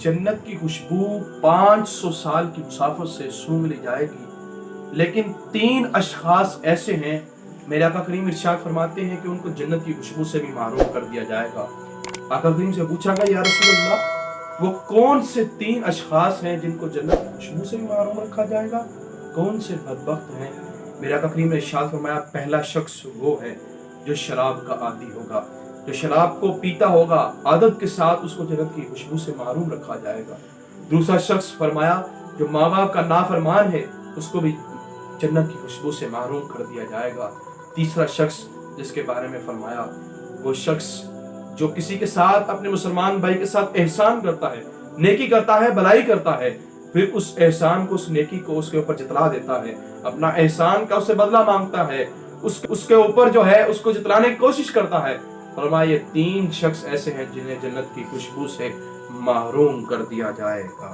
जन्नत की खुशबू 500 साल की मुसाफत से सूंघ ली जाएगी, लेकिन 3 अशखास ऐसे हैं, मेरे आका करीम इरशाद फरमाते हैं कि उनको जन्नत की खुशबू से भी महरूम कर दिया जाएगा। आका करीम से पूछा गया, या रसूल अल्लाह, वो कौन से 3 अशखास हैं जिनको जन्नत की खुशबू से भी महरूम रखा जाएगा? कौन से बदबख्त हैं? मेरे आका करीम ने इरशाद फरमाया, पहला शख्स वो है जो शराब का आदी होगा, जो शराब को पीता होगा, आदत के साथ उसको जन्नत की खुशबू से महरूम रखा जाएगा। दूसरा शख्स फरमाया, जो माँ बाप का नाफरमान है, उसको भी जन्नत की खुशबू से महरूम कर दिया जाएगा। तीसरा शख्स जिसके बारे में फरमाया, वो शख्स जो किसी के साथ, अपने मुसलमान भाई के साथ एहसान करता है, नेकी करता है, भलाई करता है, फिर उस एहसान को, उस नेकी को उसके ऊपर जतला देता है, अपना एहसान का उससे बदला मांगता है, उसके ऊपर जो है उसको जतलाने की कोशिश करता है। फरमाया, ये 3 शख्स ऐसे हैं जिन्हें जन्नत की खुशबू से महरूम कर दिया जाएगा।